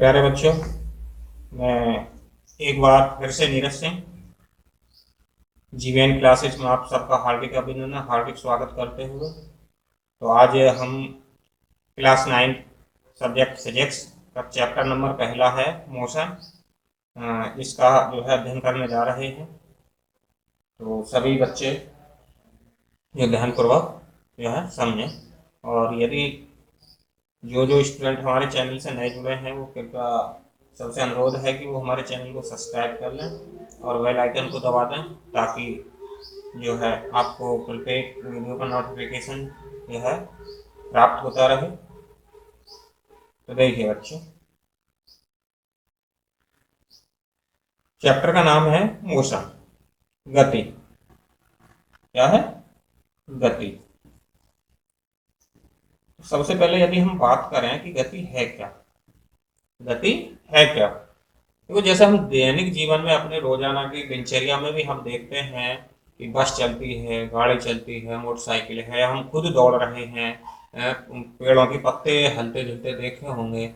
प्यारे बच्चों, मैं एक बार फिर से नीरज सिंह जीवीएन क्लासेज में आप सबका हार्दिक अभिनंदन, हार्दिक स्वागत करते हुए। तो आज हम क्लास 9 सब्जेक्ट फिजिक्स का चैप्टर नंबर पहला है मोशन, इसका जो है अध्ययन करने जा रहे हैं। तो सभी बच्चे जो ध्यानपूर्वक जो है समझें, और यदि जो स्टूडेंट हमारे चैनल से नए जुड़े हैं वो कृपया सबसे अनुरोध है कि वो हमारे चैनल को सब्सक्राइब कर लें और बेल आइकन को दबा दें, ताकि जो है आपको प्रत्येक वीडियो का नोटिफिकेशन जो है प्राप्त होता रहे। तो देखिए बच्चों, चैप्टर का नाम है मोशन, गति। क्या है? गति। सबसे पहले यदि हम बात करें कि गति है क्या, गति है क्या, तो जैसे हम दैनिक जीवन में अपने रोजाना की दिनचर्या में भी हम देखते हैं कि बस चलती है, गाड़ी चलती है, मोटरसाइकिल है, हम खुद दौड़ रहे हैं, पेड़ों के पत्ते हिलते जुलते देखे होंगे।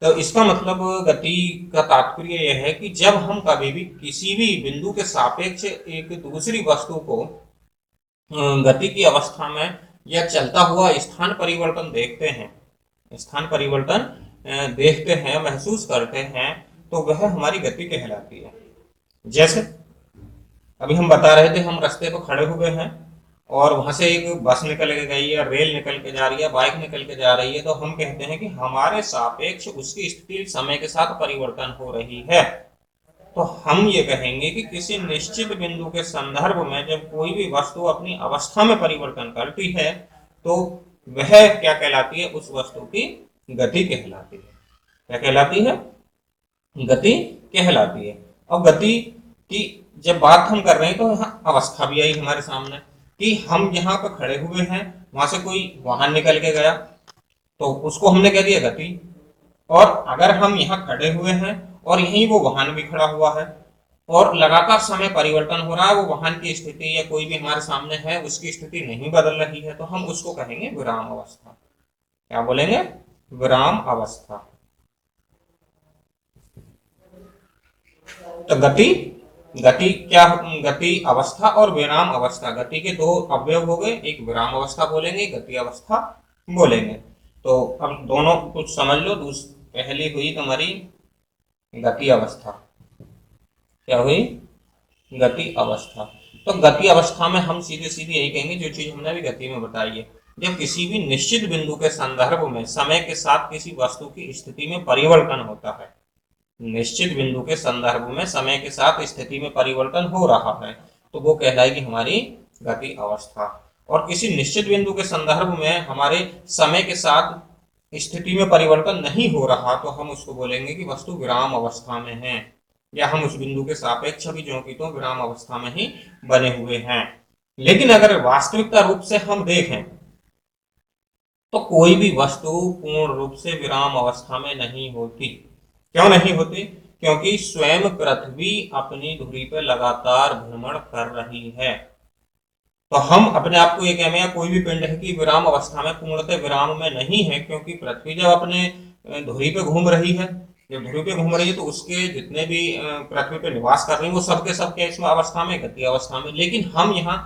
तो इसका मतलब गति का तात्पर्य यह है कि जब हम कभी भी किसी भी बिंदु के सापेक्ष एक दूसरी वस्तु को गति की अवस्था में या चलता हुआ स्थान परिवर्तन देखते हैं, स्थान परिवर्तन देखते हैं, महसूस करते हैं, तो वह हमारी गति कहलाती है। जैसे अभी हम बता रहे थे, हम रास्ते पर खड़े हुए हैं और वहां से एक बस निकल के गई है, रेल निकल के जा रही है, बाइक निकल के जा रही है, तो हम कहते हैं कि हमारे सापेक्ष उसकी स्थिति समय के साथ परिवर्तन हो रही है। तो हम ये कहेंगे कि किसी निश्चित बिंदु के संदर्भ में जब कोई भी वस्तु अपनी अवस्था में परिवर्तन करती है तो वह क्या कहलाती है? उस वस्तु की गति कहलाती है। क्या कहलाती है? गति कहलाती है। और गति की जब बात हम कर रहे हैं तो यहाँ अवस्था भी आई हमारे सामने कि हम यहाँ पर खड़े हुए हैं, वहां से कोई वाहन निकल के गया तो उसको हमने कह दिया गति। और अगर हम यहाँ खड़े हुए हैं और यहीं वो वाहन भी खड़ा हुआ है और लगातार समय परिवर्तन हो रहा है, वो वाहन की स्थिति या कोई भी हमारे सामने है उसकी स्थिति नहीं बदल रही है, तो हम उसको कहेंगे विराम अवस्था। क्या बोलेंगे? विराम अवस्था। तो गति, गति क्या? गति अवस्था और विराम अवस्था, गति के दो अवयव हो गए, एक विराम अवस्था बोलेंगे, गति अवस्था बोलेंगे। तो अब दोनों कुछ समझ लो। पहली हुई तुम्हारी गति अवस्था। क्या हुई? गति अवस्था। तो गति अवस्था में हम सीधे सीधे यही कहेंगे जो चीज हमने अभी गति में बताई है, जब किसी भी निश्चित बिंदु के संदर्भ में समय के साथ किसी वस्तु की स्थिति में परिवर्तन होता है, निश्चित बिंदु के संदर्भ में समय के साथ स्थिति में परिवर्तन हो रहा है, तो वो कहलाएगी हमारी गति अवस्था। और किसी निश्चित बिंदु के संदर्भ में हमारे समय के साथ स्थिति में परिवर्तन नहीं हो रहा तो हम उसको बोलेंगे कि वस्तु विराम अवस्था में है, या हम उस बिंदु के सापेक्ष भी जो कि तो विराम अवस्था में ही बने हुए हैं। लेकिन अगर वास्तविकता रूप से हम देखें तो कोई भी वस्तु पूर्ण रूप से विराम अवस्था में नहीं होती। क्यों नहीं होती? क्योंकि स्वयं पृथ्वी अपनी धुरी पर लगातार भ्रमण कर रही है। तो हम अपने आप को ये कहें या कोई भी पिंड है कि विराम अवस्था में, पूर्णतः विराम में नहीं है, क्योंकि पृथ्वी जब अपने धुरी पे घूम रही है, जब धुरी पे घूम रही है तो उसके जितने भी पृथ्वी पे निवास कर रहे हैं वो सबके सब इसमें अवस्था में, गति अवस्था में। लेकिन हम यहाँ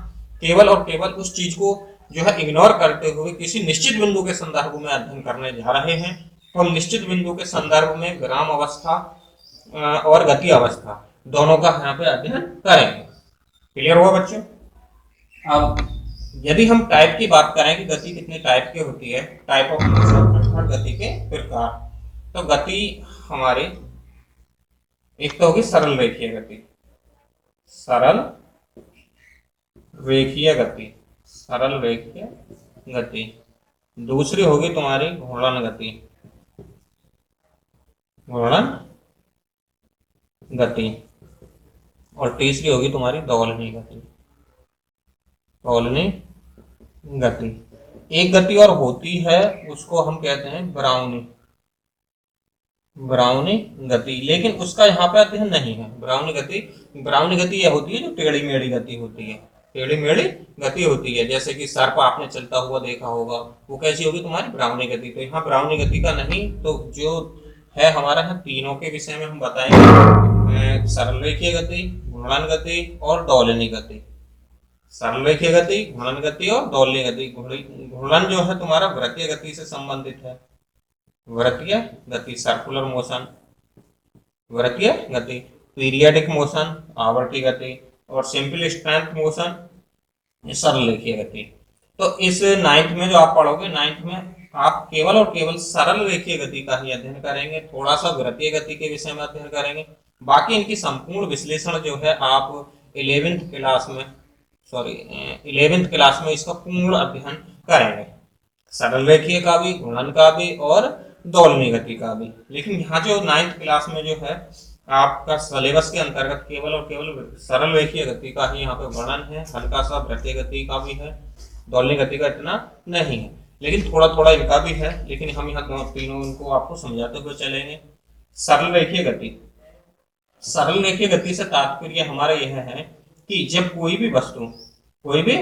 केवल और केवल उस चीज को जो है इग्नोर करते हुए किसी निश्चित बिंदु के संदर्भ में अध्ययन करने जा रहे हैं। तो हम निश्चित बिंदु के संदर्भ में विराम अवस्था और गति अवस्था दोनों का यहाँ पे अध्ययन करेंगे। क्लियर हुआ बच्चों? अब यदि हम टाइप की बात करें कि गति कितने टाइप की होती है, टाइप ऑफ मोशन अर्थात गति के प्रकार, तो गति हमारी एक तो होगी सरल रेखीय गति, सरल रेखीय गति, सरल रेखीय गति। दूसरी होगी तुम्हारी घूर्णन गति, घूर्णन गति। और तीसरी होगी तुम्हारी दोलनी गति, दोलनी गति। एक गति और होती है उसको हम कहते हैं ब्राउनी, ब्राउनी गति, लेकिन उसका यहाँ पे अध्ययन नहीं है। ब्राउनी गति, ब्राउनी गति यह होती है जो टेढ़ी मेढ़ी गति होती है, टेढ़ी मेढ़ी गति होती है। जैसे कि सर्प आपने चलता हुआ देखा होगा, वो कैसी होगी? तुम्हारी ब्राउनी गति। तो यहाँ ब्राउनी गति का नहीं, तो जो है हमारा यहाँ तीनों के विषय में हम बताएंगे, सरल रेखीय गति, घूर्णन गति और दोलनी गति। सरल रेखीय गति, घूर्णन गति और दोलनी गति। घूर्णन जो है तुम्हारा वृत्तीय गति से संबंधित है, वृत्तीय गति सर्कुलर मोशन, वृत्तीय गति, पीरियडिक मोशन आवर्ती गति, और सिंपल स्ट्रेंथ मोशन सरल रेखीय गति। तो इस 9th में जो आप पढ़ोगे, 9th में आप केवल और केवल सरल रेखीय गति का ही अध्ययन करेंगे, थोड़ा सा वृत्तीय गति के विषय में अध्ययन करेंगे। बाकी इनकी संपूर्ण विश्लेषण जो है आप 11th क्लास में इसका पूर्ण अध्ययन करेंगे, सरल रेखीय का भी, घूर्णन का भी और दोलनी गति का भी। लेकिन यहाँ जो 9th क्लास में जो है आपका सिलेबस के अंतर्गत केवल और केवल सरल रेखीय गति का ही यहाँ पे वर्णन है, हल्का सा वृत्तीय गति का भी है, दोलनी गति का इतना नहीं है, लेकिन थोड़ा थोड़ा इनका भी है। लेकिन हम यहाँ तीनों इनको आपको समझाते हुए चलेंगे। सरल रेखीय गति, सरल रेखीय गति से तात्पर्य हमारा यह है कि जब कोई भी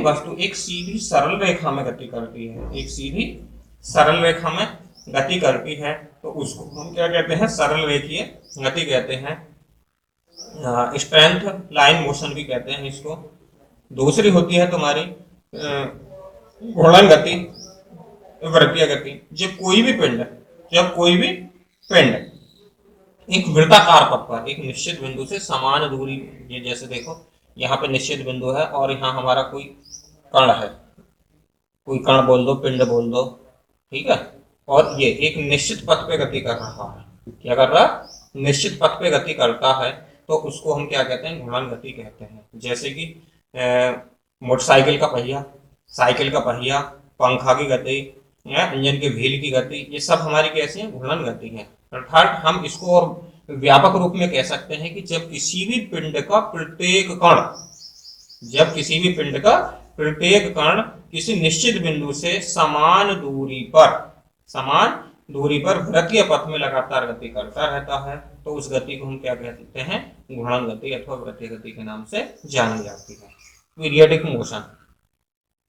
वस्तु एक सीधी सरल रेखा में गति करती है, एक सीधी सरल रेखा में गति करती है, तो उसको हम क्या कहते हैं, सरल रेखीय गति कहते हैं। स्ट्रेंथ लाइन मोशन भी कहते हैं इसको। दूसरी होती है तुम्हारी घूर्णन गति, वृत्तीय गति। जब कोई भी पिंड एक वृत्ताकार पथ पर एक निश्चित बिंदु से समान दूरी, ये जैसे देखो यहाँ पे निश्चित बिंदु है और यहाँ हमारा कोई कण है, कोई कण बोल दो, पिंड बोल दो, ठीक है, और ये एक निश्चित पथ पे गति कर रहा है। क्या कर रहा है? निश्चित पथ पे गति करता है, तो उसको हम क्या कहते हैं, घूर्णन गति कहते हैं। जैसे कि मोटरसाइकिल का पहिया, साइकिल का पहिया, पंखा की गति, इंजन के व्हील की गति, ये सब हमारी कैसी है, घूर्णन गति है। अर्थात हम इसको और व्यापक रूप में कह सकते हैं कि जब किसी भी पिंड का प्रत्येक कण किसी निश्चित बिंदु से समान दूरी पर वृत्तीय पथ में लगातार गति करता रहता है, तो उस गति को हम क्या कहते हैं, घूर्णन गति अथवा वृत्तीय गति के नाम से जानी जाती है। पीरियडिक मोशन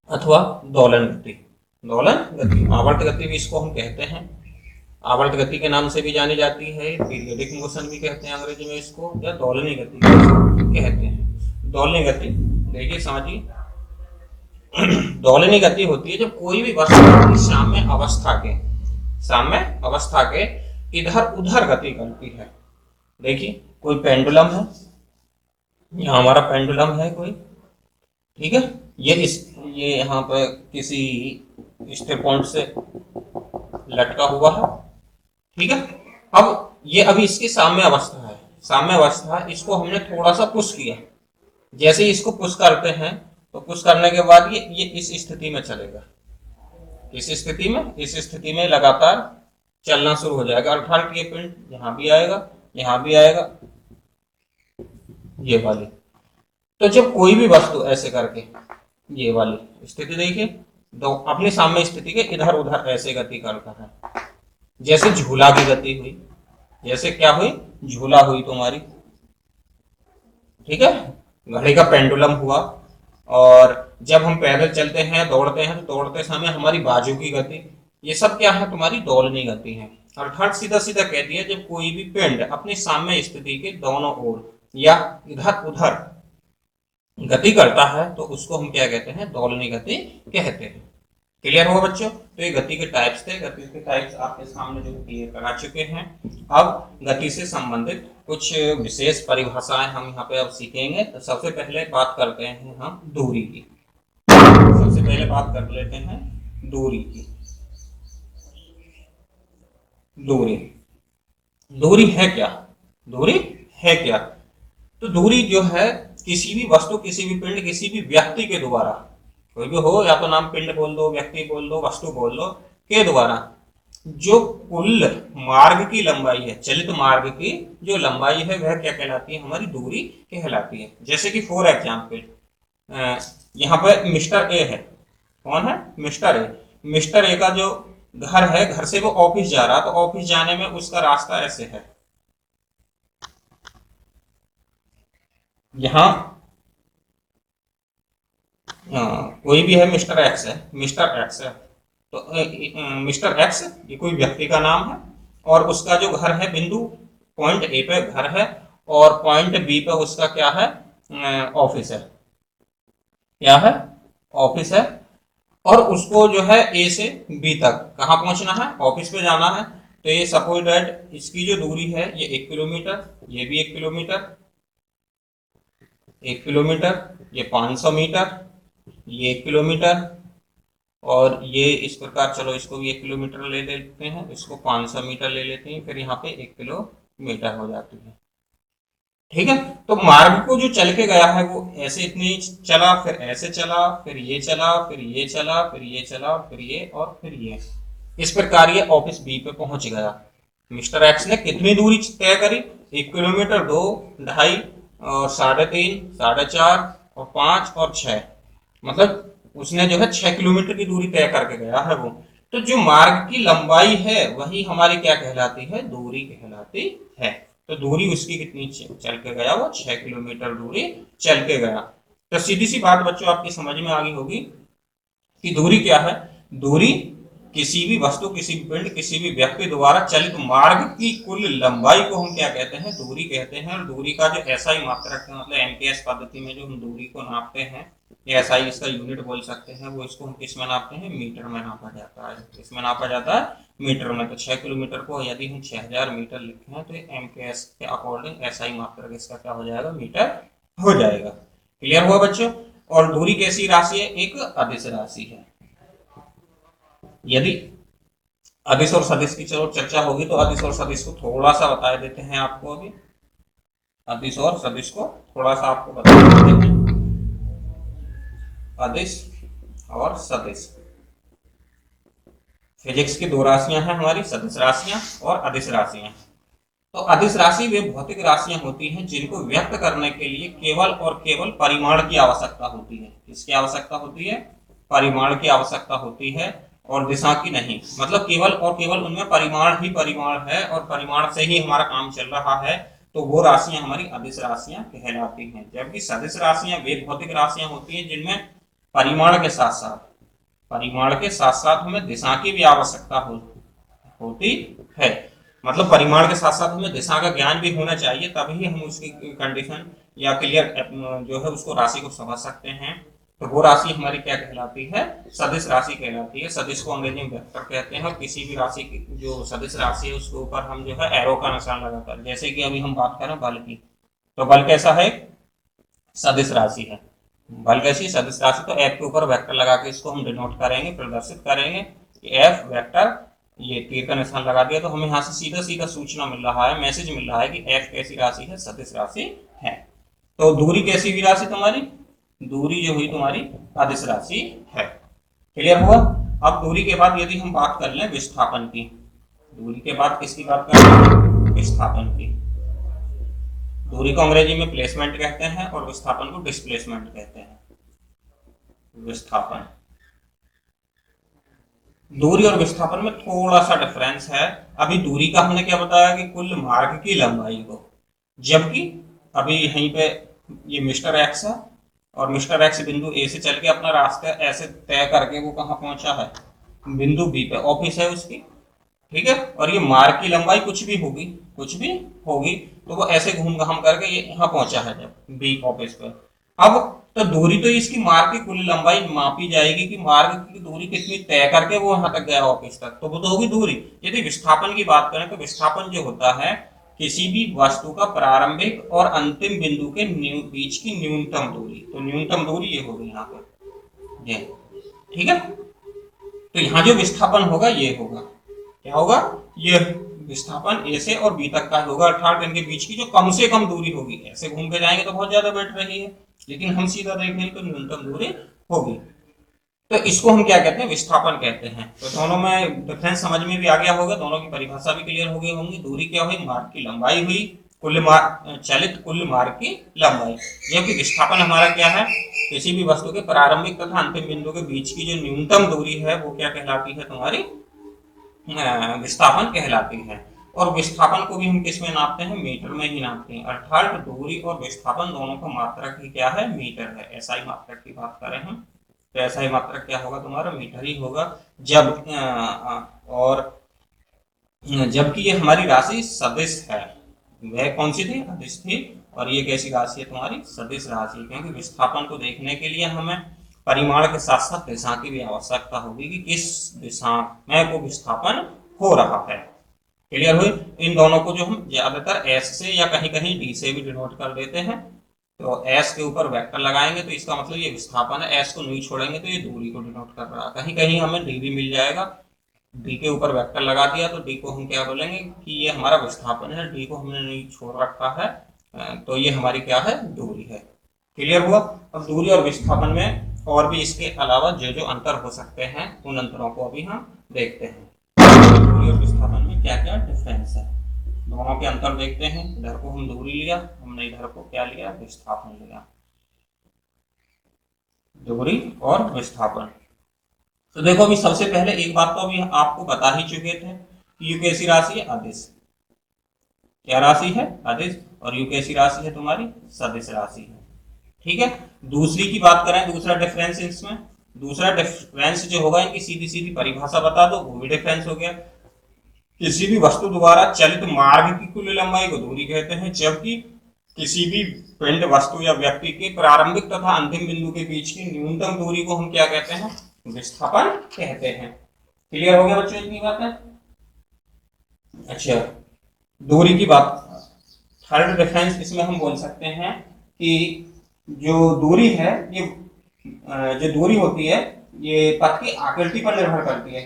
अथवा दोलन गति, आवर्त गति भी इसको हम कहते हैं, आवर्त गति के नाम से भी जानी जाती है, पीरियडिक मोशन भी कहते हैं अंग्रेजी में इसको, या दोलनी गति कहते हैं। दोलनी गति देखिए समझिए, दोलनी गति होती है जब कोई भी वस्तु साम्य अवस्था के इधर उधर गति करती है। देखिए कोई पेंडुलम है, यहाँ हमारा पेंडुलम है कोई, ठीक है, ये यहाँ पर किसी स्थिर पॉइंट से लटका हुआ है, ठीक है। अब ये अभी इसकी साम्य अवस्था है, इसको हमने थोड़ा सा पुश किया। जैसे ही इसको पुश करते हैं तो पुश करने के बाद ये इस स्थिति में चलेगा, इस स्थिति में लगातार चलना शुरू हो जाएगा। अर्थात ये पिंड यहाँ भी आएगा, ये वाली। तो जब कोई भी वस्तु ऐसे करके, ये वाली स्थिति देखिए, तो अपनी साम्य स्थिति के इधर उधर ऐसे गति करता है। जैसे झूला की गति हुई, जैसे क्या हुई, झूला हुई तुम्हारी, ठीक है, घड़ी का पेंडुलम हुआ। और जब हम पैदल चलते हैं, दौड़ते हैं, तो दौड़ते समय हमारी बाजू की गति, ये सब क्या है, तुम्हारी दोलनी गति है। अर्थात सीधा सीधा कह दिया, जब कोई भी पिंड अपनी साम्य स्थिति के दोनों ओर या इधर उधर गति करता है, तो उसको हम क्या कहते हैं, दोलनी गति कहते हैं। क्लियर होगा बच्चों? तो ये गति के टाइप्स थे, गति के टाइप्स आपके सामने जो क्लियर करा चुके हैं। अब गति से संबंधित कुछ विशेष परिभाषाएं हम यहाँ पे अब सीखेंगे। तो सबसे पहले बात करते हैं हम दूरी की। सबसे पहले बात कर लेते हैं दूरी की। दूरी है क्या? तो दूरी जो है, किसी भी वस्तु, किसी भी पिंड, किसी भी व्यक्ति के द्वारा, कोई भी हो, या तो नाम पिंड बोल दो, व्यक्ति बोल दो, वस्तु बोल दो, के द्वारा जो कुल मार्ग की लंबाई है, चलित मार्ग की जो लंबाई है, वह क्या कहलाती है, हमारी दूरी कहलाती है। जैसे कि फॉर एग्जाम्पल यहाँ पर मिस्टर ए है। कौन है? मिस्टर ए का जो घर है, घर से वो ऑफिस जा रहा, तो ऑफिस जाने में उसका रास्ता ऐसे है। यहाँ कोई भी है, मिस्टर एक्स है, तो मिस्टर एक्स ये कोई व्यक्ति का नाम है, और उसका जो घर है बिंदु पॉइंट ए पे घर है और पॉइंट बी पे उसका क्या है, ऑफिस है, क्या है, ऑफिस है। और उसको जो है ए से बी तक कहाँ पहुंचना है, ऑफिस पे जाना है। तो ये सपोज दैट इसकी जो दूरी है ये 1 किलोमीटर, ये भी 1 किलोमीटर, 1 किलोमीटर, ये 500 मीटर, ये 1 किलोमीटर, और ये इस प्रकार, चलो इसको भी 1 किलोमीटर ले लेते हैं, इसको 500 मीटर ले लेते हैं, फिर यहाँ पे 1 किलोमीटर हो जाती है। ठीक है, तो मार्ग को जो चल के गया है वो ऐसे इतनी चला, फिर ऐसे चला, फिर ये चला, फिर ये चला, फिर ये चला, फिर ये और फिर ये, इस प्रकार ये ऑफिस बी पे पहुंच गया। मिस्टर एक्स ने कितनी दूरी तय करी, 1 किलोमीटर, 2, 2.5 और 3.5, 4.5 और 5 और 6, मतलब उसने जो है 6 किलोमीटर की दूरी तय करके गया है वो। तो जो मार्ग की लंबाई है वही हमारी क्या कहलाती है, दूरी कहलाती है। तो दूरी उसकी कितनी चल के गया, वो 6 किलोमीटर दूरी चल के गया। तो सीधी सी बात बच्चों आपकी समझ में आ गई होगी कि दूरी क्या है। दूरी किसी भी वस्तु, किसी भी पिंड, किसी भी व्यक्ति द्वारा चलित मार्ग की कुल लंबाई को हम क्या कहते हैं, दूरी कहते हैं। और दूरी का जो एसआई मात्रक है, मतलब एमकेएस पद्धति में जो हम दूरी को नापते हैं, एसआई इसका यूनिट बोल सकते हैं, वो इसको हम किस में नापते हैं, मीटर में नापा जाता है। इसमें नापा जाता है मीटर में। तो 6 किलोमीटर को यदि हम 6000 मीटर लिखे हैं तो एमकेएस के अकॉर्डिंग एसआई मात्रक इसका क्या हो जाएगा, मीटर हो जाएगा। क्लियर हुआ बच्चों। और दूरी कैसी राशि है, एक अदिश राशि है। यदि अदिश और सदिश की चलो चर्चा होगी तो अदिश और सदिश को थोड़ा सा बता देते हैं आपको अभी। अदिश और सदिश को थोड़ा सा आपको बता देते हैं। अदिश और सदिश, फिजिक्स की 2 राशियां हैं हमारी, सदिश राशियां और अदिश राशियां। तो अदिश राशि वे भौतिक राशियां होती हैं जिनको व्यक्त करने के लिए केवल और केवल परिमाण की आवश्यकता होती है। किसकी आवश्यकता होती है, परिमाण की आवश्यकता होती है और दिशा की नहीं। मतलब केवल और केवल उनमें परिमाण ही परिमाण है और परिमाण से ही हमारा काम चल रहा है, तो वो राशियां हमारी अदिश राशियां कहलाती हैं। जबकि सदिश राशियां वे भौतिक राशियां होती हैं जिनमें परिमाण के साथ साथ, परिमाण के साथ साथ हमें दिशा की भी आवश्यकता होती है। मतलब परिमाण के साथ साथ हमें दिशा का ज्ञान भी होना चाहिए, तभी हम उसकी कंडीशन या क्लियर जो है उसको राशि को समझ सकते हैं। तो वो राशि हमारी क्या कहलाती है, सदिश राशि कहलाती है। सदिश को अंग्रेजी में वेक्टर कहते हैं। और किसी भी राशि की जो सदिश राशि है उसके ऊपर हम जो है एरो का निशान लगाकर, जैसे कि अभी हम बात करें बल की, तो बल कैसा है, सदिश राशि है। बल कैसी, सदिश राशि। तो एफ के ऊपर वेक्टर लगा के इसको हम डिनोट करेंगे, प्रदर्शित करेंगे कि एफ वेक्टर, ये तीर का निशान लगा दिया तो हमें यहाँ से सीधा सीधा सूचना मिल रहा है, मैसेज मिल रहा है कि एफ कैसी राशि है, सदिश राशि है। तो दूरी कैसी हुई राशि तुम्हारी, दूरी जो हुई तुम्हारी अदिश राशि है। क्लियर हुआ। अब दूरी के बाद यदि हम बात कर लें विस्थापन की, दूरी के बाद किसकी बात कर लें, विस्थापन की। दूरी को अंग्रेजी में प्लेसमेंट कहते हैं और विस्थापन को डिस्प्लेसमेंट कहते हैं। विस्थापन, दूरी और विस्थापन में थोड़ा सा डिफरेंस है। अभी दूरी का हमने क्या बताया कि कुल मार्ग की लंबाई को, जबकि अभी यहीं पे ये मिस्टर एक्स है और मिस्टर एक्स बिंदु ए से चल के अपना रास्ता ऐसे तय करके वो कहाँ पहुंचा है, बिंदु बी पे, ऑफिस है उसकी। ठीक है, और ये मार्ग की लंबाई कुछ भी होगी, कुछ भी होगी, तो वो ऐसे घूम घाम करके ये यहाँ पहुंचा है जब बी ऑफिस पे। अब तो दूरी तो इसकी मार्ग की कुल लंबाई मापी जाएगी कि मार्ग की दूरी कितनी तय करके वो यहाँ तक गया ऑफिस तक, तो वो तो होगी दूरी। यदि विस्थापन की बात करें तो विस्थापन जो होता है किसी भी वस्तु का प्रारंभिक और अंतिम बिंदु के बीच की न्यूनतम दूरी। तो न्यूनतम दूरी ये होगी यहाँ पे, ये। ठीक है, तो यहाँ जो विस्थापन होगा ये होगा, क्या होगा, ये विस्थापन ए से और बी तक का होगा, अर्थात इनके बीच की जो कम से कम दूरी होगी। ऐसे घूम के जाएंगे तो बहुत ज्यादा बैठ रही है, लेकिन हम सीधा देखेंगे तो न्यूनतम दूरी होगी। तो इसको हम क्या कहते हैं, विस्थापन कहते हैं। तो दोनों में डिफरेंस समझ में भी आ गया होगा, दोनों की परिभाषा भी क्लियर हो गई होंगी। दूरी क्या हुई, मार्ग की लंबाई हुई, कुल मार्ग, चलित कुल मार्ग की लंबाई। जबकि विस्थापन हमारा क्या है, किसी भी वस्तु के प्रारंभिक तथा अंतिम बिंदु के बीच की जो न्यूनतम दूरी है वो क्या कहलाती है, तुम्हारी विस्थापन कहलाती है। और विस्थापन को भी हम किस में नापते हैं, मीटर में ही नापते हैं। अर्थात दूरी और विस्थापन दोनों का मात्रक ही क्या है, मीटर है। एसआई मात्रक की बात करें हम तो एसआई मात्रक क्या होगा, तुम्हारा मीटर ही होगा। जब और जबकि ये हमारी राशि सदिश है। वह कौन सी थी? अदिश थी। और ये कैसी राशि है तुम्हारी? सदिश राशि। क्योंकि विस्थापन को देखने के लिए हमें परिमाण के साथ साथ दिशा की भी आवश्यकता होगी कि किस दिशा में को विस्थापन हो रहा है। क्लियर हुई? इन दोनों को जो हम ज्यादातर एस से या कहीं कहीं डी से भी डिनोट कर देते हैं। तो एस के ऊपर वेक्टर लगाएंगे तो इसका मतलब ये विस्थापन है, एस को नहीं छोड़ेंगे तो ये दूरी को डिनोट कर रहा है। कहीं कहीं हमें डी भी मिल जाएगा, डी के ऊपर वेक्टर लगा दिया तो डी को हम क्या बोलेंगे कि ये हमारा विस्थापन है, डी को हमने नहीं छोड़ रखा है, तो ये हमारी क्या है? दूरी है। क्लियर हुआ? अब दूरी और विस्थापन में और भी इसके अलावा जो जो अंतर हो सकते हैं उन अंतरों को अभी हम देखते हैं। दूरी और विस्थापन में क्या क्या डिफरेंस है, दोनों के अंतर देखते हैं। इधर को हम दूरी लिया, हमने इधर को क्या लिया? विस्थापन लिया। दूरी और विस्थापन। तो देखो अभी सबसे पहले एक बात तो अभी आपको बता ही चुके थे कि यू कैसी राशि है? अदिश। क्या राशि है? अदिश। और यू कैसी राशि है तुम्हारी? सदिश राशि है। ठीक है। दूसरी की बात करें, दूसरा डिफरेंस इसमें, दूसरा डिफरेंस जो होगा इनकी सीधी सीधी परिभाषा बता दो, वो भी डिफरेंस हो गया। किसी भी वस्तु द्वारा चलित मार्ग की कुल लंबाई को दूरी कहते हैं, जबकि किसी भी पिंड, वस्तु या व्यक्ति के प्रारंभिक तथा अंतिम बिंदु के बीच की न्यूनतम दूरी को हम क्या कहते हैं? विस्थापन कहते हैं। क्लियर हो गया बच्चों इतनी बात है? अच्छा, दूरी की बात, थर्ड डिफरेंस इसमें हम बोल सकते हैं कि जो दूरी है ये जो दूरी होती है ये पथ की आकृति पर निर्भर करती है।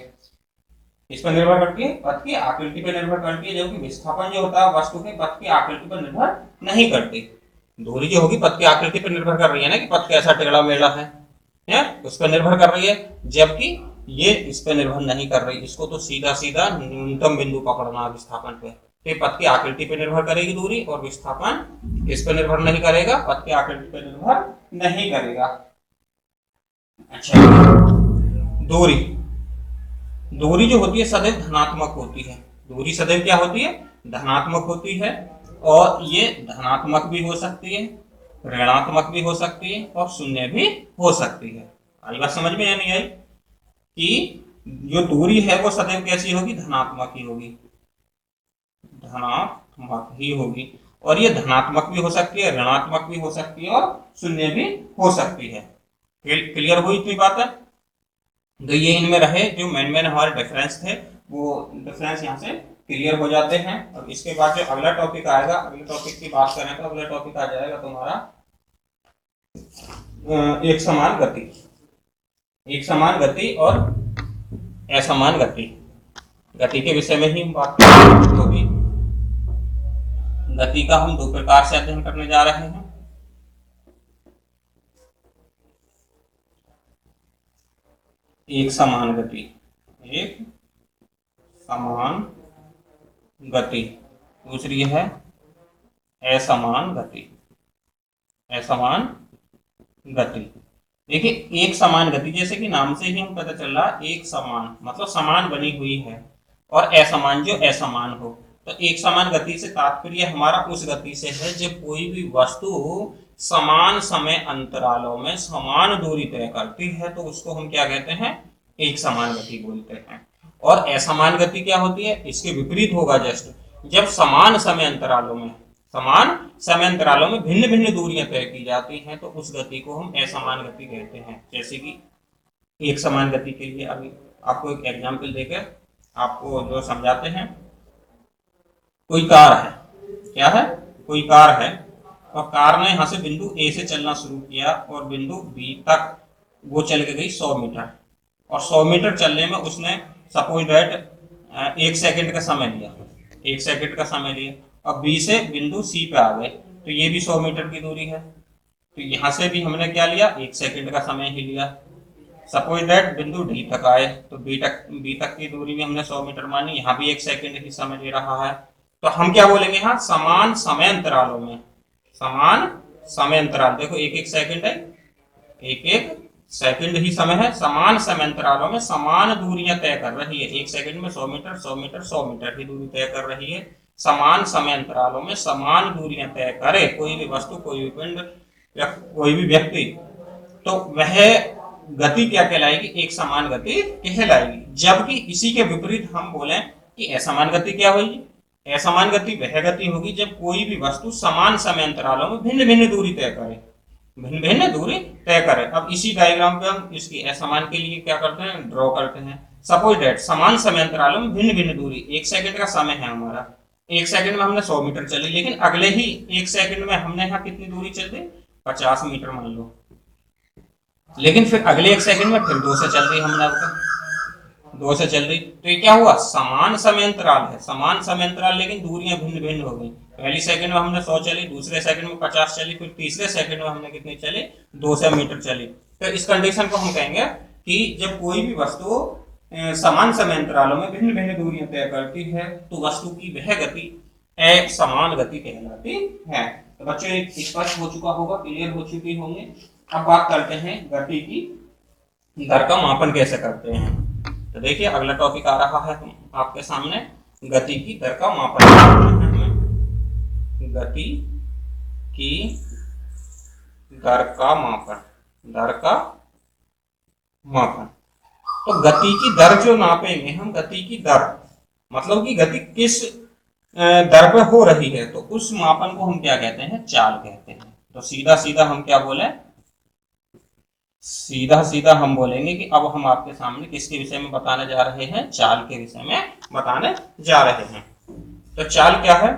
इस पर निर्भर करती है, पथ की आकृति पर निर्भर करती है, जबकि विस्थापन जो होता है वस्तु के पथ की आकृति पर निर्भर नहीं करती। दूरी जो होगी पथ की आकृति पर निर्भर कर रही है ना, कि पथ कैसा टेढ़ा मेढ़ा है, उस पर निर्भर कर रही है, जबकि ये इस पर निर्भर नहीं कर रही। इसको तो सीधा सीधा न्यूनतम बिंदु पकड़ना है विस्थापन पे। तो पथ की आकृति पर निर्भर करेगी दूरी, और विस्थापन इस पर निर्भर नहीं करेगा, पथ की आकृति पर निर्भर नहीं करेगा। अच्छा, दूरी, दूरी जो होती है सदैव धनात्मक होती है। दूरी सदैव क्या होती है? धनात्मक होती है। और ये धनात्मक भी हो सकती है, ऋणात्मक भी हो सकती है, और शून्य भी हो सकती है। आई बात समझ में या नहीं आई? कि जो दूरी है वो सदैव कैसी होगी? धनात्मक ही होगी, धनात्मक ही होगी। और ये धनात्मक भी हो सकती है, ऋणात्मक भी हो सकती है, और शून्य भी हो सकती है। क्लियर हुई इतनी बात है? तो ये इनमें रहे जो मेन हमारे डिफरेंस थे, वो डिफरेंस यहाँ से क्लियर हो जाते हैं। और इसके बाद जो अगला टॉपिक आएगा, अगले टॉपिक की बात करें तो अगला टॉपिक आ जाएगा तुम्हारा एक समान गति। एक समान गति और असमान गति, गति के विषय में ही हम बात करेंगे। तो भी गति का हम दो प्रकार से अध्ययन करने जा रहे हैं। एक समान गति, एक समान गति, दूसरी है असमान गति। असमान गति, देखिए एक समान गति, जैसे कि नाम से ही हम पता चल रहा, एक समान मतलब समान बनी हुई है, और असमान जो असमान हो। तो एक समान गति से तात्पर्य हमारा उस गति से है जब कोई भी वस्तु समान समय अंतरालों में समान दूरी तय करती है, तो उसको हम क्या कहते हैं? एक समान गति बोलते हैं। और असमान गति क्या होती है? इसके विपरीत होगा जस्ट, जब समान समय अंतरालों में, समान समय अंतरालों में भिन्न भिन्न दूरियां तय की जाती हैं, तो उस गति को हम असमान गति कहते हैं। जैसे कि एक समान गति के लिए अभी आपको एक एग्जाम्पल देकर आपको जो समझाते हैं। कोई कार है, क्या है? कोई कार है, और कार ने यहाँ से बिंदु ए से चलना शुरू किया और बिंदु बी तक वो चल के गई 100 मीटर, और 100 मीटर चलने में उसने सपोज दैट 1 सेकंड का समय लिया, 1 सेकंड का समय लिया, और बी से बिंदु सी पे आ गए, तो ये भी 100 मीटर की दूरी है। तो यहाँ से भी हमने क्या लिया? 1 सेकंड का समय ही लिया। सपोज दैट बिंदु डी तक आए, तो बी तक की दूरी भी हमने 100 मीटर मानी, यहाँ भी 1 सेकंड ही समय ले रहा है। तो हम क्या बोलेंगे? हाँ, समान समय अंतरालों में, समान समय अंतराल, देखो एक एक सेकंड है, एक एक सेकंड ही समय है, समान समय अंतरालों में समान दूरियां तय कर रही है। 1 सेकंड में 100 मीटर 100 मीटर 100 मीटर की दूरी तय कर रही है। समान समय अंतरालों में समान दूरियां तय करे कोई भी वस्तु, कोई भी पिंड या कोई भी व्यक्ति, तो वह गति क्या कहलाएगी? एक समान गति कहलाएगी। जबकि इसी के विपरीत हम बोलें कि असमान गति क्या होगी? असमान गति वह गति होगी जब कोई भी वस्तु समान समय अंतरालों में भिन्न भिन्न दूरी तय करे, भिन्न भिन्न दूरी तय करे। अब इसी डायग्राम पे हम इसकी असमान के लिए क्या करते हैं, ड्रॉ करते हैं। सपोज डेट समान समय अंतरालों में भिन्न भिन्न दूरी, 1 सेकंड का समय है हमारा, 1 सेकंड में हमने 100 मीटर चली, लेकिन अगले ही 1 सेकंड में हमने यहाँ कितनी दूरी चल दी, 50 मीटर मान लो, लेकिन फिर अगले 1 सेकंड में फिर 2 से चल रही हमने, अब 2 से चल रही, तो ये क्या हुआ, समान समय अंतराल है, समान समय अंतराल, लेकिन दूरियां भिन्न भिन्न हो गई। पहली सेकंड में हमने 100 चली, दूसरे सेकंड में 50 चली, फिर तीसरे सेकंड में हमने कितनी चली, 200 मीटर चली। तो इस कंडीशन को हम कहेंगे कि जब कोई भी वस्तु समान समय अंतरालों में भिन्न भिन्न दूरियां तय करती है तो वस्तु की वह गति असमान गति कहलाती है। तो बच्चों एक स्पष्ट हो चुका होगा, क्लियर हो चुकी होंगे। अब बात करते हैं गति की दर का मापन कैसे करते हैं। तो देखिए अगला टॉपिक आ रहा है आपके सामने, गति की दर का मापन करते हैं। गति की दर का मापन, दर का मापन। तो गति की दर जो नापेंगे हम, गति की दर मतलब कि गति किस दर पर हो रही है, तो उस मापन को हम क्या कहते हैं, चाल कहते हैं। तो सीधा सीधा हम क्या बोले, सीधा सीधा हम बोलेंगे कि अब हम आपके सामने किसके विषय में बताने जा रहे हैं, चाल के विषय में बताने जा रहे हैं। तो चाल क्या है,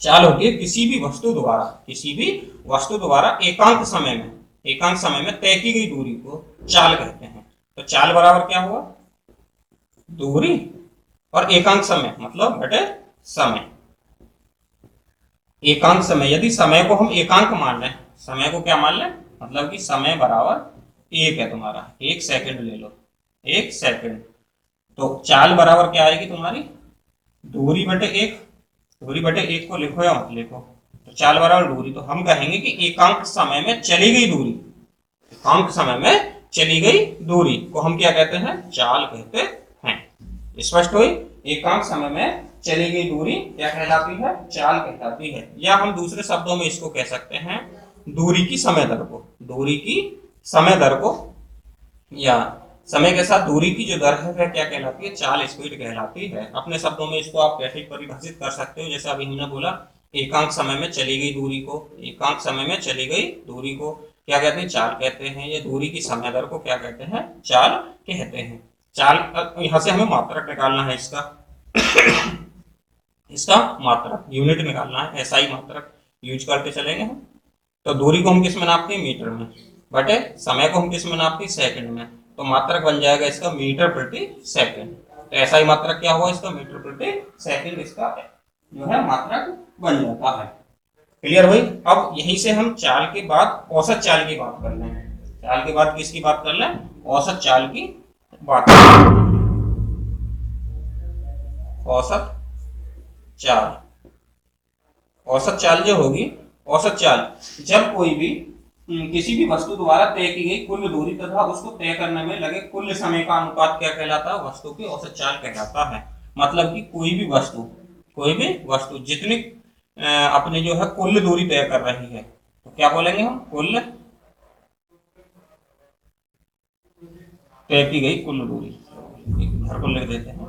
चाल होती है किसी भी वस्तु द्वारा, किसी भी वस्तु द्वारा एकांक समय में तय की गई दूरी को चाल कहते हैं। तो चाल बराबर क्या हुआ, दूरी और एकांक समय मतलब बटे समय। एकांक समय, यदि समय को हम एकांक मान लें, समय को क्या मान लें, मतलब कि समय बराबर 1 है तुम्हारा, 1 सेकंड ले लो, 1 सेकंड। तो चाल बराबर क्या आएगी तुम्हारी, दूरी बटे 1, दूरी बटे 1 को लिखो या मत लिखो, तो चाल बराबर दूरी। तो हम कहेंगे कि एकांक समय में चली गई दूरी, एकांक समय में चली गई दूरी को हम क्या कहते हैं, चाल कहते हैं। स्पष्ट हुई, एकांक समय में चली गई दूरी क्या कहलाती है, चाल कहलाती है। या हम दूसरे शब्दों में इसको कह सकते हैं दूरी की समय दर को, दूरी की समय दर को, या समय के साथ दूरी की जो दर है वह क्या कहलाती है, चाल स्पीड कहलाती है। अपने शब्दों में इसको आप कैसे परिभाषित कर सकते हो, जैसे अभी हमने बोला एकांक समय में चली गई दूरी को, एकांक समय में चली गई दूरी को क्या कहते हैं, चाल कहते हैं। ये दूरी की समय दर को क्या कहते हैं, चाल कहते हैं। चाल, यहां से हमें मात्रक निकालना है इसका इसका मात्रक यूनिट निकालना है, SI मात्रक यूज करके चलेंगे हम। तो दूरी को हम किस में नापते हैं, मीटर में, बटे समय को हम किस में नापते हैं, सेकंड में। तो मात्रक बन जाएगा इसका मीटर प्रति सेकंड। तो SI मात्रक क्या हुआ इसका, मीटर प्रति सेकंड, इसका जो है मात्रक बन जाता है। क्लियर हुई। अब यहीं से हम चाल के बाद औसत चाल की बात कर लें। चाल के बाद किसकी बात कर लें, औसत चाल की बात कर लें। औसत चाल, औसत चाल जो होगी, औसत चाल जब कोई भी किसी भी वस्तु द्वारा तय की गई कुल दूरी तथा उसको तय करने में लगे कुल समय का अनुपात क्या कहलाता है, वस्तु की औसत चाल कहलाता है। मतलब कि कोई भी वस्तु जितनी अपने जो है कुल दूरी तय कर रही है, तो क्या बोलेंगे हम, कुल तय की गई कुल दूरी। घर को लिख देते हैं,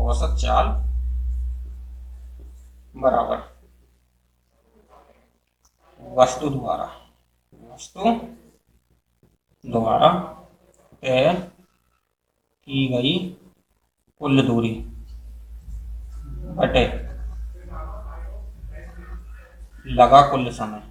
औसत चाल बराबर वस्तु द्वारा तय की गई कुल दूरी बटे लगा कुल समय,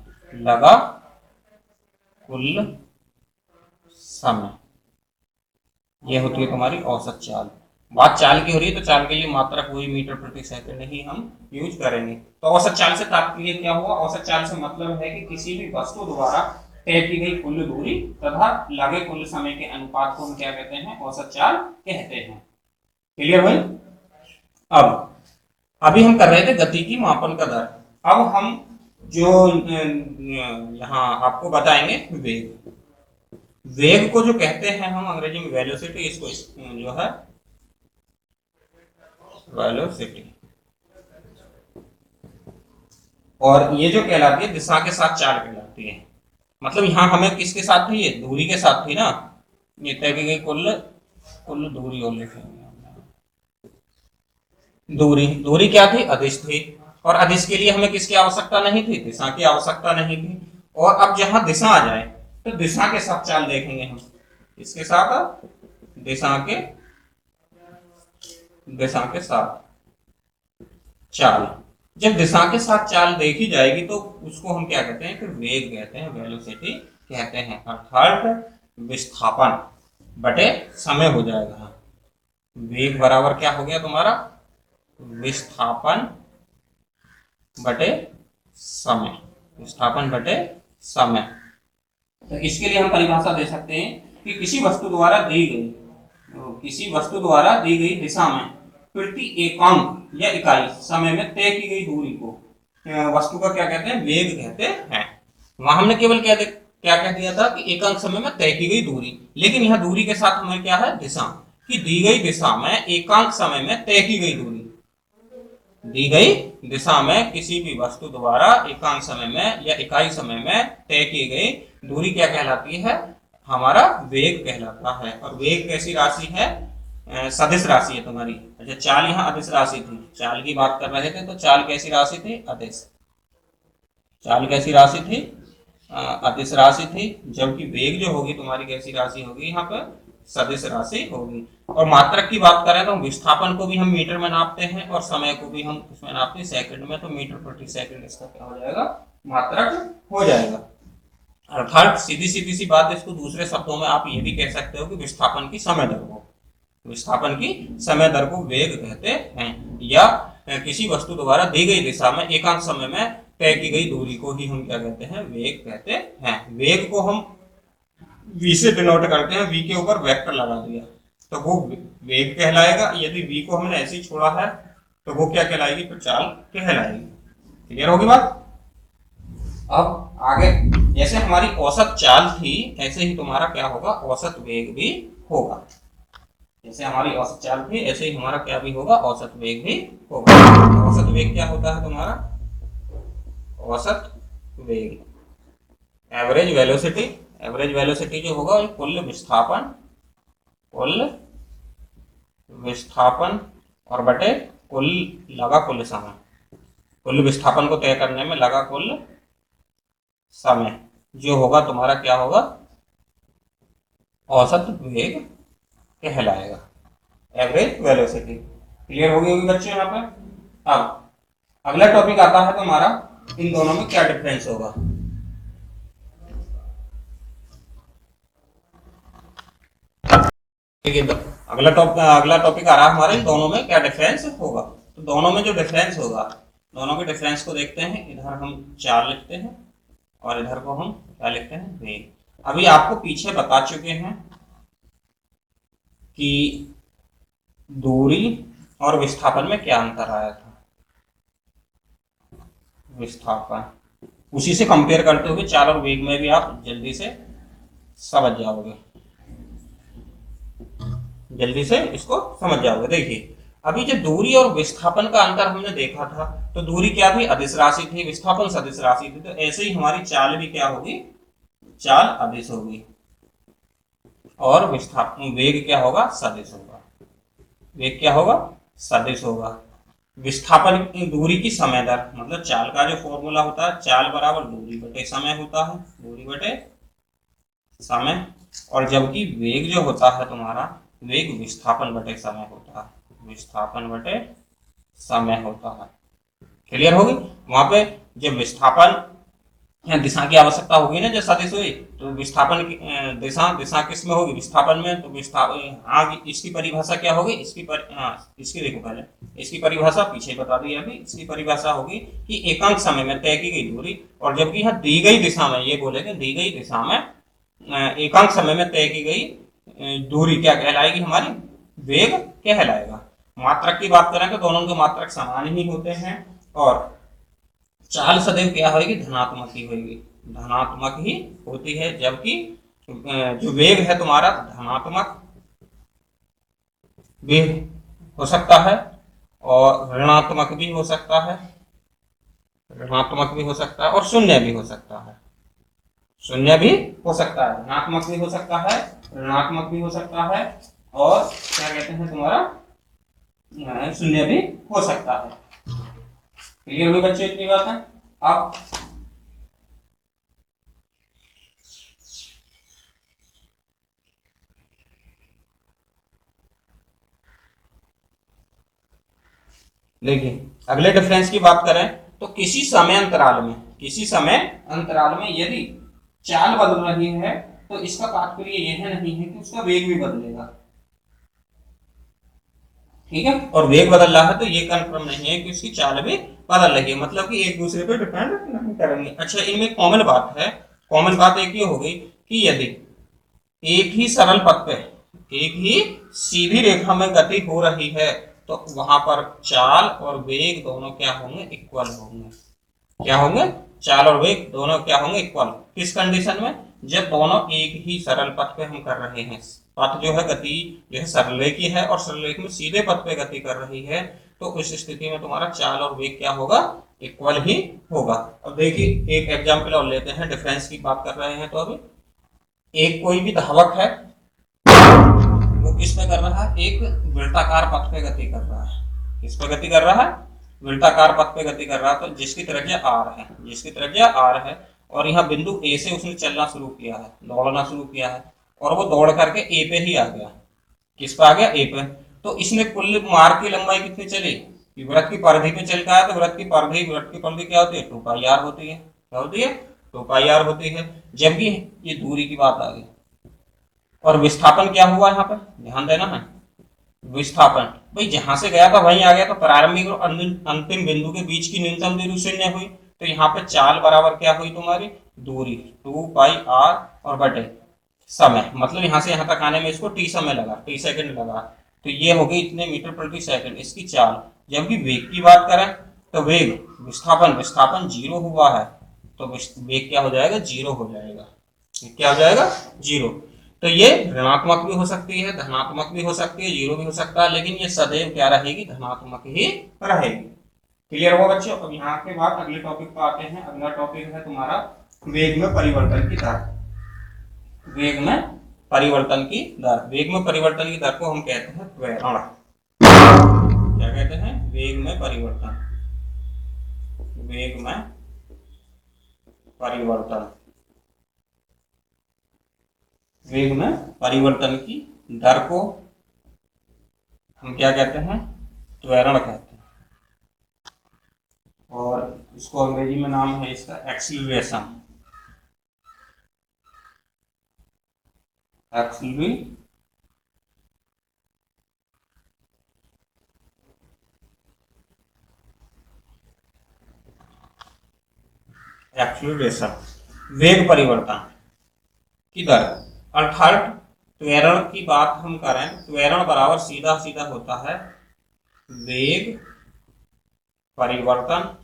ये होती है तुम्हारी औसत चाल। बात चाल की हो रही है तो चाल के लिए मात्रक वही मीटर प्रति सेकंड ही हम यूज करेंगे। तो औसत चाल से तात्पर्य क्या हुआ, औसत चाल से मतलब है कि किसी भी वस्तु द्वारा तय की गई कुल दूरी तथा लगे कुल समय के अनुपात को हम क्या कहते हैं, औसत चाल कहते हैं। क्लियर भाई। अब अभी हम कर रहे थे गति की मापन का दर। अब हम जो यहाँ आपको बताएंगे वेग को जो कहते हैं हम अंग्रेजी में वेलोसिटी, इसको जो है वेलोसिटी, और ये जो कहलाती है दिशा के साथ चाल कहलाती है। मतलब यहाँ हमें किसके साथ थी, ये दूरी के साथ थी ना, ये तय की गई कुल कुल दूरी और लिखेंगे। दूरी, दूरी क्या थी? अदिश थी। और अदिश के लिए हमें किसकी आवश्यकता नहीं थी? दिशा की आवश्यकता नहीं थी। और अब जहां दिशा आ जाए तो दिशा के साथ चाल देखेंगे हम। इसके साथ दिशा के, दिशा के साथ चाल। जब दिशा के साथ चाल देखी जाएगी तो उसको हम क्या कहते हैं? फिर वेग कहते हैं, वेलोसिटी कहते हैं। अर्थात विस्थापन बटे समय हो जाएगा। वेग बराबर क्या हो गया तुम्हारा? विस्थापन बटे समय। विस्थापन बटे समय। तो इसके लिए हम परिभाषा दे सकते हैं कि किसी वस्तु द्वारा दी गई, किसी वस्तु द्वारा दी गई दिशा में प्रति एकांक या इकाई समय में तय की गई दूरी को वस्तु का क्या कहते हैं? वेग कहते हैं। वहां हमने केवल क्या कह दिया था कि एकांक समय में तय की गई दूरी, लेकिन यह दूरी के साथ हमें क्या है? दिशा, कि दी गई दिशा में एकांक समय में तय की गई दूरी। दी गई दिशा में किसी भी वस्तु द्वारा एकांक समय में या इकाई समय में तय की गई दूरी क्या कहलाती है? हमारा वेग कहलाता है। और वेग कैसी राशि है? सदिश राशि है तुम्हारी। अच्छा, चाल यहाँ अदिश राशि थी, चाल की बात कर रहे थे, तो चाल कैसी राशि थी? अदिश। चाल कैसी राशि थी? अदिश राशि थी। जबकि वेग जो होगी तुम्हारी कैसी राशि होगी? यहाँ पर सदिश राशि होगी। और मात्रक की बात करें तो विस्थापन को भी हम मीटर में नापते हैं और समय को भी हम उसमें नापते हैं सेकंड में, तो मीटर प्रति सेकंड इसका क्या हो जाएगा? मात्रक हो जाएगा। अर्थात सीधी सीधी सी बात, इसको दूसरे शब्दों में आप ये भी कह सकते हो कि विस्थापन की समय दर को, विस्थापन की समय दर को वेग कहते हैं। या किसी वस्तु द्वारा दी गई दिशा में एकांक समय में तय की गई दूरी को ही हम क्या कहते हैं? वेग कहते हैं। वेग को हम v से डिनोट करते हैं, v के ऊपर वेक्टर लगा दिया तो वो वेग कहलाएगा। यदि v को हमने ऐसे ही छोड़ा है तो वो क्या कहलाएगी? फिर चाल कहलाएगी। क्लियर होगी बात? अब आगे, जैसे हमारी औसत चाल थी ऐसे ही तुम्हारा क्या होगा? औसत वेग भी होगा। जैसे हमारी औसत चाल थी ऐसे ही हमारा क्या भी होगा? औसत वेग भी होगा। औसत वेग क्या होता है तुम्हारा? औसत वेग, एवरेज वेलोसिटी। एवरेज वेलोसिटी जो होगा कुल विस्थापन, कुल विस्थापन और बटे कुल लगा कुल समय। कुल विस्थापन को तय करने में लगा कुल समय जो होगा तुम्हारा क्या होगा? औसत वेग कहलाएगा, एवरेज वेलोसिटी। क्लियर होगी बच्चों यहाँ पर? अब अगला टॉपिक आता है तुम्हारा, इन दोनों में क्या डिफरेंस होगा। अगला टॉपिक आ रहा है हमारे, इन दोनों में क्या डिफरेंस होगा। तो दोनों में जो डिफरेंस होगा, दोनों के डिफरेंस को देखते हैं। इधर हम चाल लिखते हैं और इधर को हम क्या लिखते हैं? वेग। अभी आपको पीछे बता चुके हैं कि दूरी और विस्थापन में क्या अंतर आया था। विस्थापन, उसी से कंपेयर करते हुए चाल और वेग में भी आप जल्दी से समझ जाओगे, जल्दी से इसको समझ जाओगे। देखिए, अभी जो दूरी और विस्थापन का अंतर हमने देखा था, तो दूरी क्या थी? अदिश राशि थी, विस्थापन सदिश राशि थी। तो ऐसे ही हमारी चाल भी क्या होगी? चाल अदिश होगी और विस्थापन वेग क्या होगा? सदिश होगा। वेग क्या होगा? सदिश होगा। विस्थापन की दूरी की समय दर, मतलब चाल का जो फॉर्मूला होता है, चाल बराबर दूरी बटे समय होता है, दूरी बटे समय। और जबकि वेग जो होता है तुम्हारा, वेग विस्थापन बटे समय होता है, विस्थापन बटे समय होता है। क्लियर होगी? वहां पे जब विस्थापन दिशा की आवश्यकता होगी ना, जब सदिश हुई, तो विस्थापन की दिशा किस में होगी? विस्थापन में। तो विस्थापन, इसकी परिभाषा क्या होगी? इसकी देखो पहले, इसकी परिभाषा पीछे बता दी अभी। इसकी परिभाषा होगी कि एकांक समय में तय की गई दूरी, और जबकि यहाँ दी गई दिशा में, ये बोलेंगे दी गई दिशा में एकांक समय में तय की गई दूरी क्या कहलाएगी? हमारी वेग कहलाएगा। मात्रक की बात करें तो दोनों के मात्रक समान ही होते हैं, और चाल सदैव क्या होगी? धनात्मक ही होगी, धनात्मक ही होती है। जबकि जो वेग है तुम्हारा, धनात्मक भी हो सकता है और ऋणात्मक भी हो सकता है, ऋणात्मक भी हो सकता है और शून्य भी हो सकता है। शून्य भी हो सकता है, धनात्मक भी हो सकता है, ऋणात्मक भी हो सकता है और क्या कहते हैं तुम्हारा शून्य भी हो सकता है। क्लियर हुई बच्चे इतनी बात है। अब देखिए अगले डिफरेंस की बात करें तो किसी समय अंतराल में यदि चाल बदल रही है तो इसका तात्पर्य यह नहीं है कि उसका वेग भी बदलेगा। ठीक है, और वेग बदल रहा है तो ये कंफर्म नहीं है कि उसकी चाल भी बदल रही है, मतलब कि एक दूसरे पे डिपेंड नहीं करेंगे। अच्छा, इनमें कॉमन बात है, कॉमन बात एक ये हो गई कि यदि एक ही सरल पथ पे एक ही सीधी रेखा में गति हो रही है तो वहां पर चाल और वेग दोनों क्या होंगे, इक्वल होंगे। क्या होंगे, चाल और वेग दोनों क्या होंगे, इक्वल। किस कंडीशन में, जब दोनों एक ही सरल पथ पे हम कर रहे हैं, पथ जो है गति जो है सरल रेख की है और सरल रेख में सीधे पथ पे गति कर रही है, तो उस स्थिति में तुम्हारा चाल और वेग क्या होगा, इक्वल ही होगा। अब देखिए एक एग्जाम्पल और लेते हैं, डिफरेंस की बात कर रहे हैं तो अभी एक कोई भी धावक है, वो किस पे कर रहा है, एक वृत्ताकार पथ पे गति कर रहा है। किस पे गति कर रहा है, वृत्ताकार पथ पे गति कर रहा है। तो जिसकी त्रिज्या आर है, जिसकी त्रिज्या आर है, और यहाँ बिंदु ए से उसने चलना शुरू किया है, दौड़ना शुरू किया है, और वो दौड़ करके ए पे ही आ गया। किस पे आ गया, ए पे। तो इसने कुल मार्ग की लंबाई कितनी चली, वृत्त की परिधि पे चल का है, तो वृत्त की परिधि क्या होती है, 2πr होती है। क्या होती है, 2πr होती है। जबकि ये दूरी की बात आ गई, और विस्थापन क्या हुआ यहाँ पे, ध्यान देना है। विस्थापन भाई जहां से गया था वहीं आ गया, तो प्रारंभिक और अंतिम बिंदु के बीच की न्यूनतम दूरी शून्य हुई। तो यहाँ पे चाल बराबर क्या हुई तुम्हारी, दूरी 2πr और बटे समय, मतलब यहाँ से यहाँ तक आने में इसको टी समय लगा, टी सेकंड लगा। तो ये हो गई इतने मीटर प्रति सेकंड इसकी चाल। जबकि वेग की बात करें तो वेग विस्थापन विस्थापन जीरो हुआ है, तो वेग क्या हो जाएगा, जीरो हो जाएगा। क्या हो जाएगा, जीरो। तो ये ऋणात्मक भी हो सकती है, धनात्मक भी हो सकती है, जीरो भी हो सकता है, लेकिन ये सदैव क्या रहेगी, धनात्मक ही रहेगी। क्लियर हुआ बच्चों। अब यहाँ के बाद अगले टॉपिक पर आते हैं। अगला टॉपिक है तुम्हारा वेग में परिवर्तन की दर। वेग में परिवर्तन की दर, वेग में परिवर्तन की दर को हम कहते हैं त्वरण। क्या कहते हैं, वेग में परिवर्तन, वेग में परिवर्तन, वेग में परिवर्तन की दर को हम क्या कहते हैं, त्वरण कहते हैं। और इसको अंग्रेजी में नाम है इसका एक्सीलरेशन, एक्सीलरेशन, वेग परिवर्तन की दर। अर्थात त्वरण की बात हम करें, त्वरण बराबर सीधा सीधा होता है वेग परिवर्तन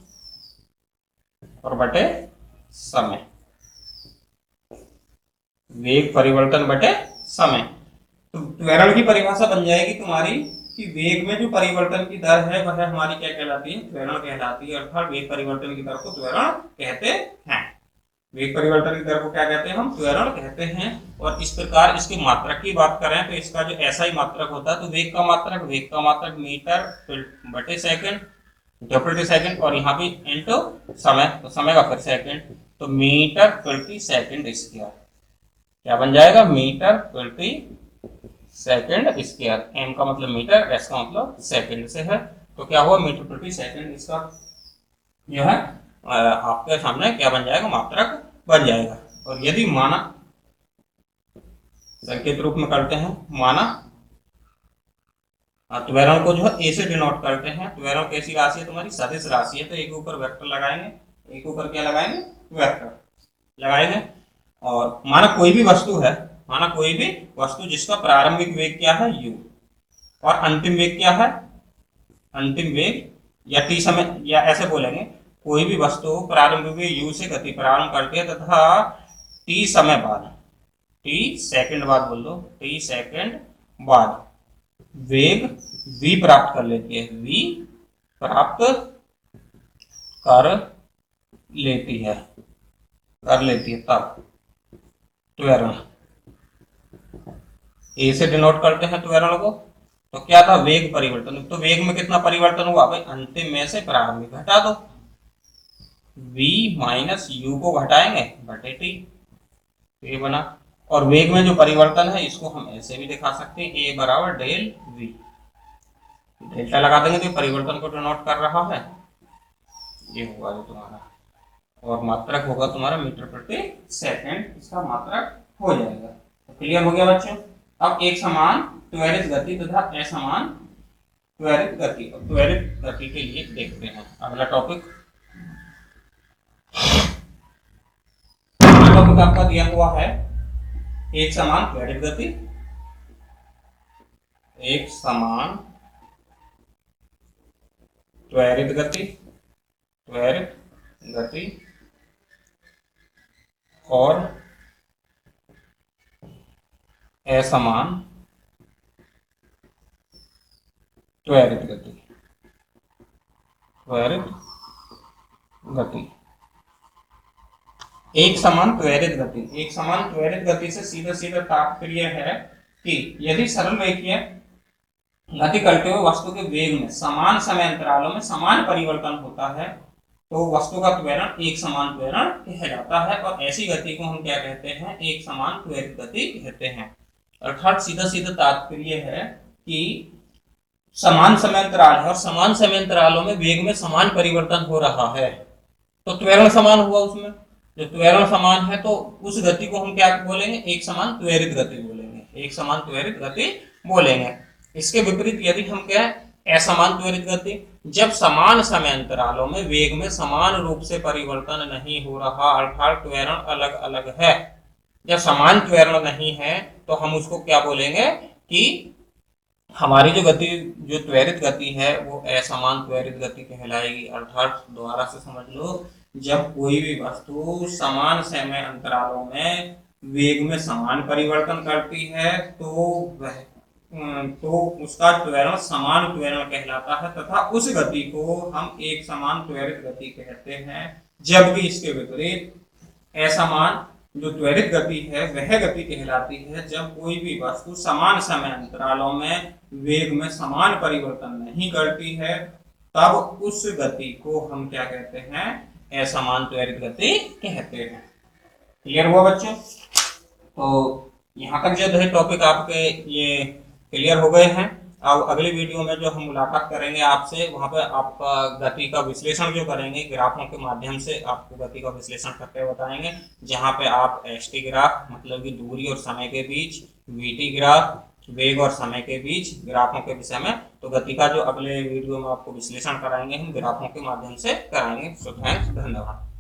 और बटे समय, वेग परिवर्तन बटे समय। तो त्वरण की परिभाषा बन जाएगी तुम्हारी कि वेग में जो परिवर्तन की दर है वह हमारी क्या कहलाती है, त्वरण कहलाती है। अर्थात वेग परिवर्तन की दर को त्वरण कहते हैं। वेग परिवर्तन की दर को क्या कहते हैं, हम त्वरण कहते हैं। और इस प्रकार इसकी मात्रक की बात करें तो इसका जो ऐसा ही मात्रक होता है, तो वेग का मात्रक मीटर बटे सेकंड प्रति सेकंड, और यहाँ भी इंटू समय, तो समय का फिर सेकंड, तो मीटर प्रति सेकंड स्क्वायर। क्या बन जाएगा, मीटर प्रति सेकंड स्क्वायर। एम का मतलब मीटर, एस का मतलब सेकंड से है, तो क्या हुआ, मीटर प्रति सेकंड इसका जो है आपके सामने क्या बन जाएगा, मात्रक बन जाएगा। और यदि माना, संकेत रूप में करते हैं, माना त्वरण को जो है ए से डिनोट करते हैं। त्वरण कैसी राशि है तुम्हारी, सदिश राशि है, तो एक ऊपर वेक्टर लगाएंगे, एक ऊपर क्या लगाएंगे, वेक्टर लगाएंगे। और माना कोई भी वस्तु है, माना कोई भी वस्तु जिसका प्रारंभिक वेग क्या है, u, और अंतिम वेग क्या है, अंतिम वेग या टी समय, या ऐसे बोलेंगे कोई भी वस्तु प्रारंभिक वेग u से गति प्रारंभ करती है तथा टी समय बाद, टी सेकंड बाद बोल दो, टी सेकंड बाद वेग v प्राप्त कर लेती है, v प्राप्त कर लेती है, तब त्वरण। ए से डिनोट करते हैं त्वरण को। तो क्या था, वेग परिवर्तन। तो वेग में कितना परिवर्तन हुआ भाई, अंतिम में से प्रारंभिक घटा दो, v माइनस यू को घटाएंगे बटे टी, ये बना। और वेग में जो परिवर्तन है इसको हम ऐसे भी दिखा सकते हैं, ए बराबर डेल वी, डेल्टा लगा देंगे तो परिवर्तन को डिनोट कर रहा है, ये होगा जो तुम्हारा, और मात्रक होगा तुम्हारा मीटर प्रति सेकंड, इसका मात्रक हो जाएगा। तो क्लियर हो गया बच्चों। अब एक समान त्वरित गति तथा असमान त्वरित गति, त्वरित गति के लिए देखते हैं अगला टॉपिक। टॉपिक आपका दिया हुआ है एक समान त्वरित गति, एक समान त्वरित गति, त्वरित गति और असमान त्वरित गति, त्वरित गति। एक समान त्वरित गति, एक समान त्वरित गति से सीधा सीधा तात्पर्य है कि यदि सरल रेखीय गति करते हुए वस्तु के वेग में समान समय अंतरालों में समान परिवर्तन होता है तो वस्तु का त्वरण एक समान त्वरण कहलाता है, और ऐसी गति को हम क्या कहते हैं, एक समान त्वरित गति कहते हैं। अर्थात सीधा सीधा तात्पर्य है कि समान समय अंतराल है और समान समय अंतरालों में वेग में समान परिवर्तन हो रहा है तो त्वरण समान हुआ। उसमें जो त्वरण समान है तो उस गति को हम क्या बोलेंगे, एक समान त्वरित गति बोलेंगे, एक समान त्वरित गति बोलेंगे। इसके विपरीत यदि हम क्या है असमान त्वरित गति, जब समान समय अंतरालों में वेग में समान रूप से परिवर्तन नहीं हो रहा अर्थात त्वरण अलग अलग है, जब समान त्वरण नहीं है तो हम उसको क्या बोलेंगे कि हमारी जो गति जो त्वरित गति है वो असमान त्वरित गति कहलाएगी। अर्थात दोबारा से समझ लो, जब कोई भी वस्तु समान समय अंतरालों में वेग में समान परिवर्तन करती है तो उसका त्वरण समान त्वरण कहलाता है तथा उस गति को हम एक समान त्वरित गति कहते हैं। जबकि इसके विपरीत असमान जो त्वरित गति है वह गति कहलाती है जब कोई भी वस्तु समान समय अंतरालों में वेग में समान परिवर्तन नहीं करती है, तब उस गति को हम क्या कहते हैं, असमान त्वरित गति कहते हैं। क्लियर हुआ बच्चों। तो यहाँ तक जो है टॉपिक आपके ये क्लियर हो गए हैं। अब अगली वीडियो में जो हम मुलाकात करेंगे आपसे, वहाँ पे आपका गति का विश्लेषण जो करेंगे ग्राफों के माध्यम से आपको गति का विश्लेषण करके बताएंगे, जहाँ पे आप एसटी ग्राफ मतलब कि दूरी और समय के बीच, वीटी ग्राफ वेग और समय के बीच ग्राफों के विषय में, तो गति का जो अगले वीडियो में आपको विश्लेषण कराएंगे हम ग्राफों के माध्यम से कराएंगे। सो थैंक्स, धन्यवाद।